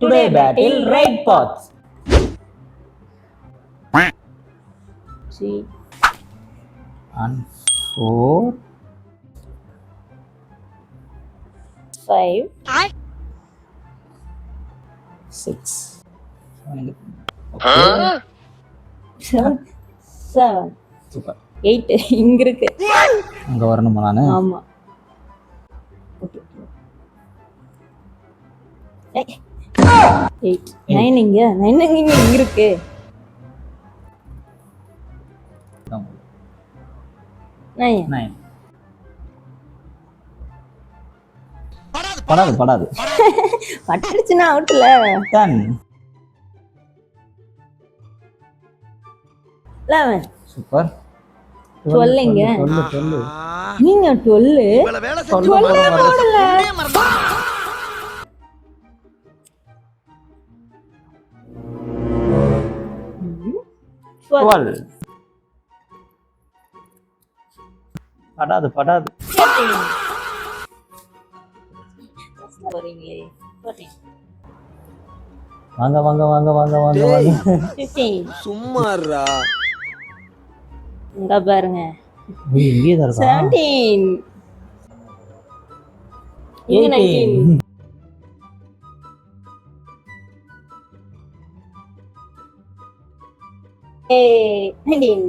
Today battle right paths. 3 And 4, 5 6. Okay. 7 Super. 8 இங்க இருக்கு. அங்க வரணுமா நானு? ஆமா. ஓகே. 8 9 இங்க 9 இங்க இருக்கு. 9 படாது. பட்டுச்சுனா அவுட்ல. 10. 11 சூப்பர். 12 இங்க. 12. நீங்க 12 இவ்வளவு வேலை செஞ்சு 12 போடல. உன்னே மறந்தா. 12. படாது. போறீங்களே 14 வாங்க. டேய் 15 சும்மாறா. இங்க பாருங்க இங்கே தான் இருக்கா? 17 இங்க 19 19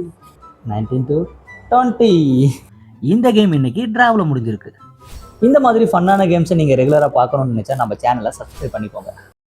19 to 20. இந்த கேம் இன்னைக்கு டிராவில் முடிஞ்சிருக்கு. இந்த மாதிரி ஃபன்னான கேம்ஸை நீங்கள் ரெகுலராக பார்க்கணும்னு நினச்சா நம்ம சேனலை சப்ஸ்கிரைப் பண்ணிக்கோங்க.